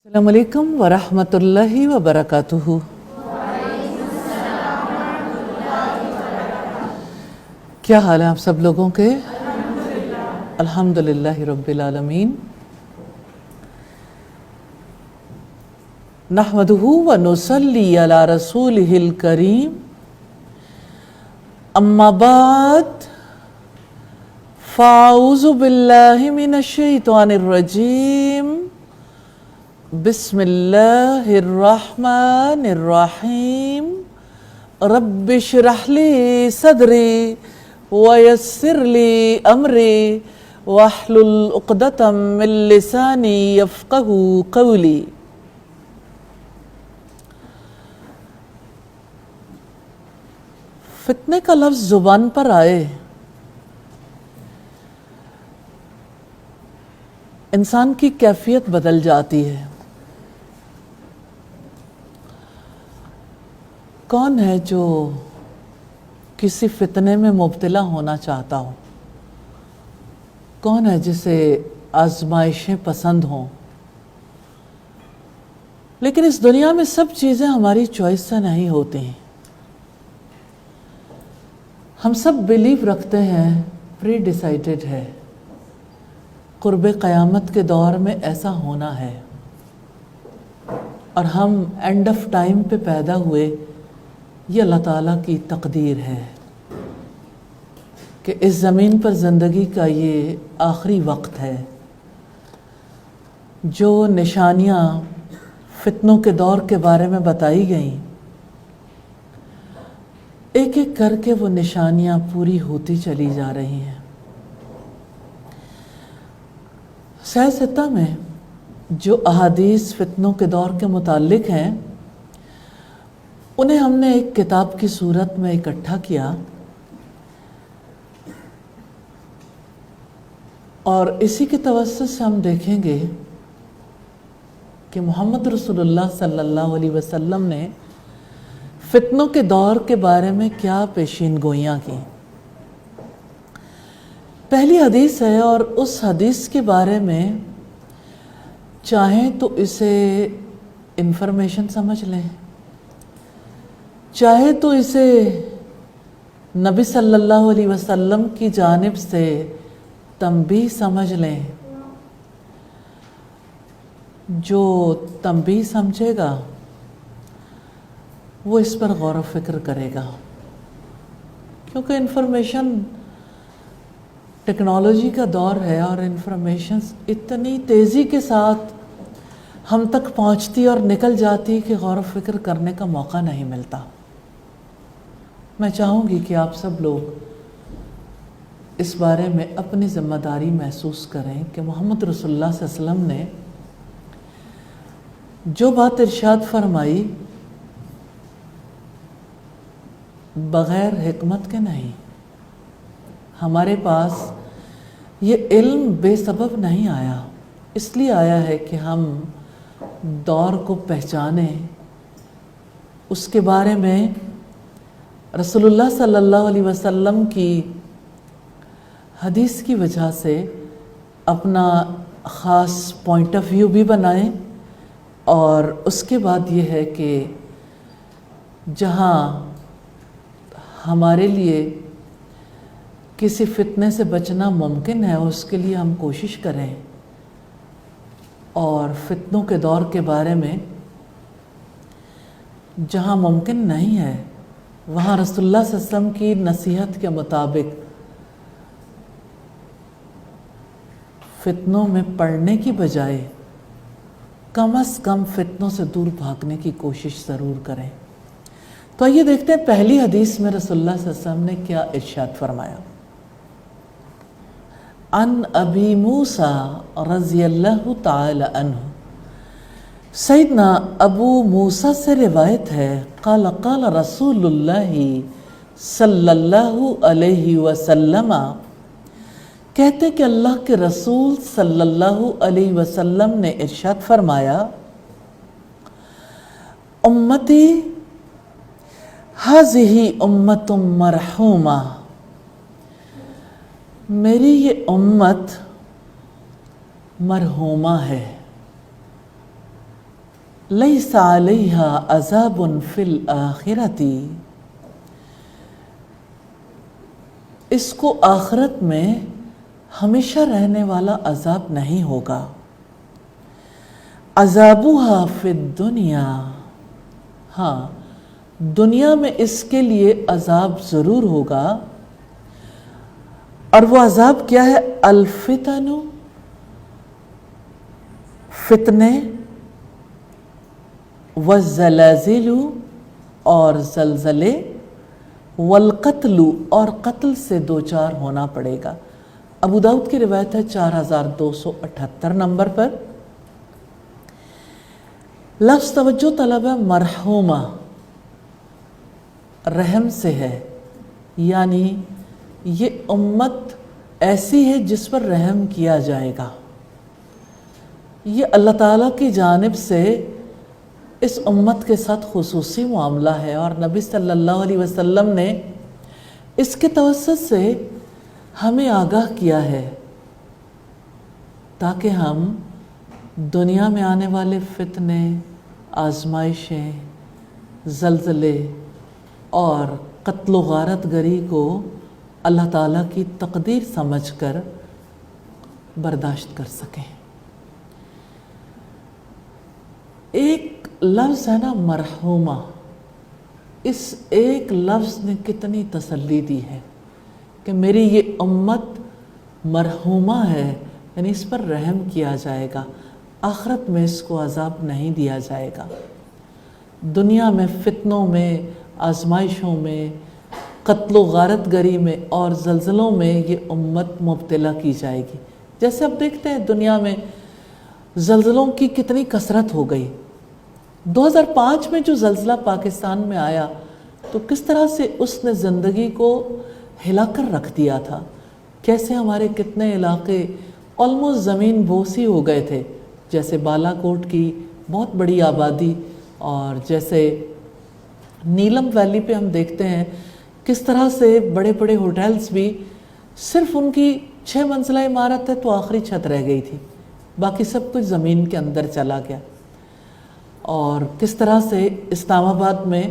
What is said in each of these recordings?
السلام علیکم ورحمۃ اللہ وبرکاتہ۔ کیا حال ہے آپ سب لوگوں کے؟ الحمدللہ رب العالمین۔ نحمدہ ونصلی علی رسولہ الکریم، اما بعد فاعوذ باللہ من الشیطان الرجیم، بسم اللہ الرحمن الرحیم۔ رب اشرح لی صدری ویسر لی امری واحلل عقدۃ من لسانی یفقہوا قولی۔ فتنے کا لفظ زبان پر آئے انسان کی کیفیت بدل جاتی ہے۔ کون ہے جو کسی فتنے میں مبتلا ہونا چاہتا ہو؟ کون ہے جسے آزمائشیں پسند ہوں؟ لیکن اس دنیا میں سب چیزیں ہماری چوائس سے نہیں ہوتی ہیں۔ ہم سب بلیو رکھتے ہیں پری ڈیسائیڈڈ ہے، قرب قیامت کے دور میں ایسا ہونا ہے، اور ہم اینڈ آف ٹائم پہ پیدا ہوئے، یہ اللہ تعالیٰ کی تقدیر ہے کہ اس زمین پر زندگی کا یہ آخری وقت ہے۔ جو نشانیاں فتنوں کے دور کے بارے میں بتائی گئیں، ایک ایک کر کے وہ نشانیاں پوری ہوتی چلی جا رہی ہیں۔ صحیح ستہ میں جو احادیث فتنوں کے دور کے متعلق ہیں، انہیں ہم نے ایک کتاب کی صورت میں اکٹھا کیا، اور اسی کے توسط سے ہم دیکھیں گے کہ محمد رسول اللہ صلی اللہ علیہ وسلم نے فتنوں کے دور کے بارے میں کیا پیشین گوئیاں کی۔ پہلی حدیث ہے، اور اس حدیث کے بارے میں چاہیں تو اسے انفارمیشن سمجھ لیں، چاہے تو اسے نبی صلی اللہ علیہ وسلم کی جانب سے تنبیہ سمجھ لیں۔ جو تنبیہ سمجھے گا وہ اس پر غور و فکر کرے گا، کیونکہ انفارمیشن ٹیکنالوجی کا دور ہے، اور انفارمیشن اتنی تیزی کے ساتھ ہم تک پہنچتی اور نکل جاتی کہ غور و فکر کرنے کا موقع نہیں ملتا۔ میں چاہوں گی کہ آپ سب لوگ اس بارے میں اپنی ذمہ داری محسوس کریں کہ محمد رسول اللہ صلی اللہ علیہ وسلم نے جو بات ارشاد فرمائی بغیر حکمت کے نہیں۔ ہمارے پاس یہ علم بے سبب نہیں آیا، اس لیے آیا ہے کہ ہم دور کو پہچانیں، اس کے بارے میں رسول اللہ صلی اللہ علیہ وسلم کی حدیث کی وجہ سے اپنا خاص پوائنٹ آف ویو بھی بنائیں، اور اس کے بعد یہ ہے کہ جہاں ہمارے لیے کسی فتنے سے بچنا ممکن ہے اس کے لیے ہم کوشش کریں، اور فتنوں کے دور کے بارے میں جہاں ممکن نہیں ہے وہاں رسول اللہ صلی اللہ علیہ وسلم کی نصیحت کے مطابق فتنوں میں پڑنے کی بجائے کم از کم فتنوں سے دور بھاگنے کی کوشش ضرور کریں۔ تو آئیے دیکھتے ہیں پہلی حدیث میں رسول اللہ صلی اللہ علیہ وسلم نے کیا ارشاد فرمایا۔ عن ابی موسیٰ رضی اللہ تعالی عنہ، سیدنا ابو موسیٰ سے روایت ہے، قال قال رسول اللہ صلی اللہ علیہ وسلم، کہتے کہ اللہ کے رسول صلی اللہ علیہ وسلم نے ارشاد فرمایا، امتی ہذہ امت مرحومہ، میری یہ امت مرحومہ ہے۔ لیس علیہا عذاب فی الآخرتی، اس کو آخرت میں ہمیشہ رہنے والا عذاب نہیں ہوگا. عذابھا فی الدنیا، ہاں دنیا میں اس کے لیے عذاب ضرور ہوگا. اور وہ عذاب کیا ہے؟ الفتن، فتنے، والزلازل، اور زلزلے، والقتل، اور قتل سے دوچار ہونا پڑے گا. ابو داؤد کی روایت ہے 4278 نمبر پر. لفظ توجہ طلب ہے، مرحومہ، رحم سے ہے، یعنی یہ امت ایسی ہے جس پر رحم کیا جائے گا. یہ اللہ تعالیٰ کی جانب سے اس امت کے ساتھ خصوصی معاملہ ہے، اور نبی صلی اللہ علیہ وسلم نے اس کے توسط سے ہمیں آگاہ کیا ہے تاکہ ہم دنیا میں آنے والے فتنے، آزمائشیں، زلزلے اور قتل و غارت گری کو اللہ تعالیٰ کی تقدیر سمجھ کر برداشت کر سکیں. ایک لفظ ہے نا مرحومہ، اس ایک لفظ نے کتنی تسلی دی ہے کہ میری یہ امت مرحومہ ہے، یعنی اس پر رحم کیا جائے گا، آخرت میں اس کو عذاب نہیں دیا جائے گا. دنیا میں فتنوں میں، آزمائشوں میں، قتل و غارت گری میں اور زلزلوں میں یہ امت مبتلا کی جائے گی. جیسے اب دیکھتے ہیں دنیا میں زلزلوں کی کتنی کثرت ہو گئی. 2005 میں جو زلزلہ پاکستان میں آیا تو کس طرح سے اس نے زندگی کو ہلا کر رکھ دیا تھا، کیسے ہمارے کتنے علاقے آلموسٹ زمین بوسی ہو گئے تھے. جیسے بالا کوٹ کی بہت بڑی آبادی، اور جیسے نیلم ویلی پہ ہم دیکھتے ہیں کس طرح سے بڑے بڑے ہوٹلز بھی صرف ان کی 6 منزلہ عمارت ہے تو آخری چھت رہ گئی تھی، باقی سب کچھ زمین کے اندر چلا گیا. اور کس طرح سے اسلام آباد میں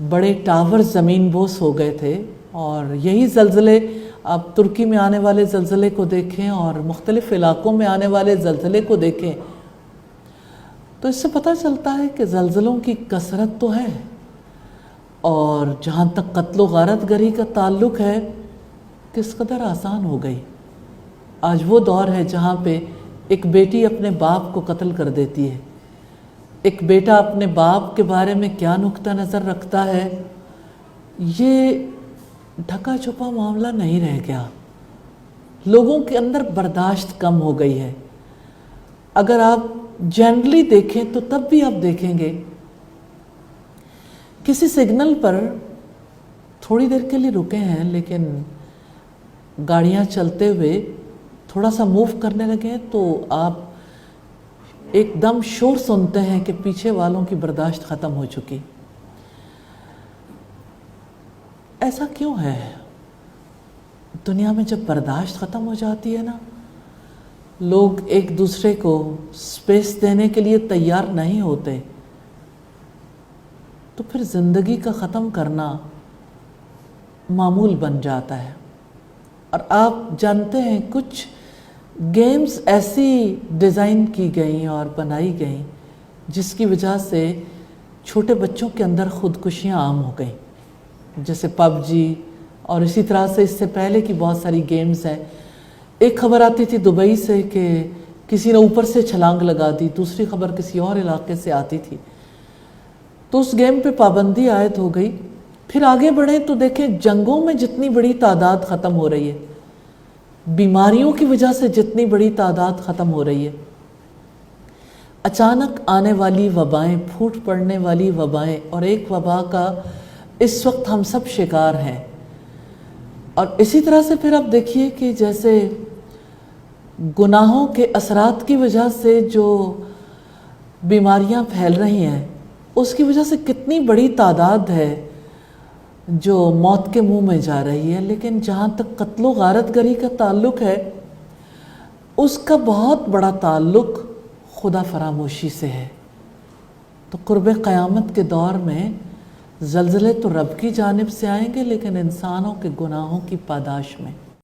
بڑے ٹاور زمین بوس ہو گئے تھے. اور یہی زلزلے آپ ترکی میں آنے والے زلزلے کو دیکھیں اور مختلف علاقوں میں آنے والے زلزلے کو دیکھیں تو اس سے پتہ چلتا ہے کہ زلزلوں کی کثرت تو ہے. اور جہاں تک قتل و غارت گری کا تعلق ہے، کس قدر آسان ہو گئی. آج وہ دور ہے جہاں پہ ایک بیٹی اپنے باپ کو قتل کر دیتی ہے، ایک بیٹا اپنے باپ کے بارے میں کیا نقطہ نظر رکھتا ہے، یہ ڈھکا چھپا معاملہ نہیں رہ گیا. لوگوں کے اندر برداشت کم ہو گئی ہے. اگر آپ جنرلی دیکھیں تو تب بھی آپ دیکھیں گے کسی سگنل پر تھوڑی دیر کے لیے رکے ہیں، لیکن گاڑیاں چلتے ہوئے تھوڑا سا موو کرنے لگے ہیں تو آپ ایک دم شور سنتے ہیں کہ پیچھے والوں کی برداشت ختم ہو چکی. ایسا کیوں ہے؟ دنیا میں جب برداشت ختم ہو جاتی ہے نا، لوگ ایک دوسرے کو سپیس دینے کے لیے تیار نہیں ہوتے، تو پھر زندگی کا ختم کرنا معمول بن جاتا ہے. اور آپ جانتے ہیں کچھ گیمز ایسی ڈیزائن کی گئیں اور بنائی گئیں جس کی وجہ سے چھوٹے بچوں کے اندر خودکشیاں عام ہو گئیں، جیسے پب جی، اور اسی طرح سے اس سے پہلے کی بہت ساری گیمز ہیں. ایک خبر آتی تھی دبئی سے کہ کسی نے اوپر سے چھلانگ لگا دی، دوسری خبر کسی اور علاقے سے آتی تھی، تو اس گیم پہ پابندی عائد ہو گئی. پھر آگے بڑھیں تو دیکھیں جنگوں میں جتنی بڑی تعداد ختم ہو رہی ہے، بیماریوں کی وجہ سے جتنی بڑی تعداد ختم ہو رہی ہے، اچانک آنے والی وبائیں، پھوٹ پڑنے والی وبائیں، اور ایک وبا کا اس وقت ہم سب شکار ہیں. اور اسی طرح سے پھر آپ دیکھیے کہ جیسے گناہوں کے اثرات کی وجہ سے جو بیماریاں پھیل رہی ہیں، اس کی وجہ سے کتنی بڑی تعداد ہے جو موت کے منہ میں جا رہی ہے. لیکن جہاں تک قتل و غارت گری کا تعلق ہے، اس کا بہت بڑا تعلق خدا فراموشی سے ہے۔ تو قرب قیامت کے دور میں زلزلے تو رب کی جانب سے آئیں گے، لیکن انسانوں کے گناہوں کی پاداش میں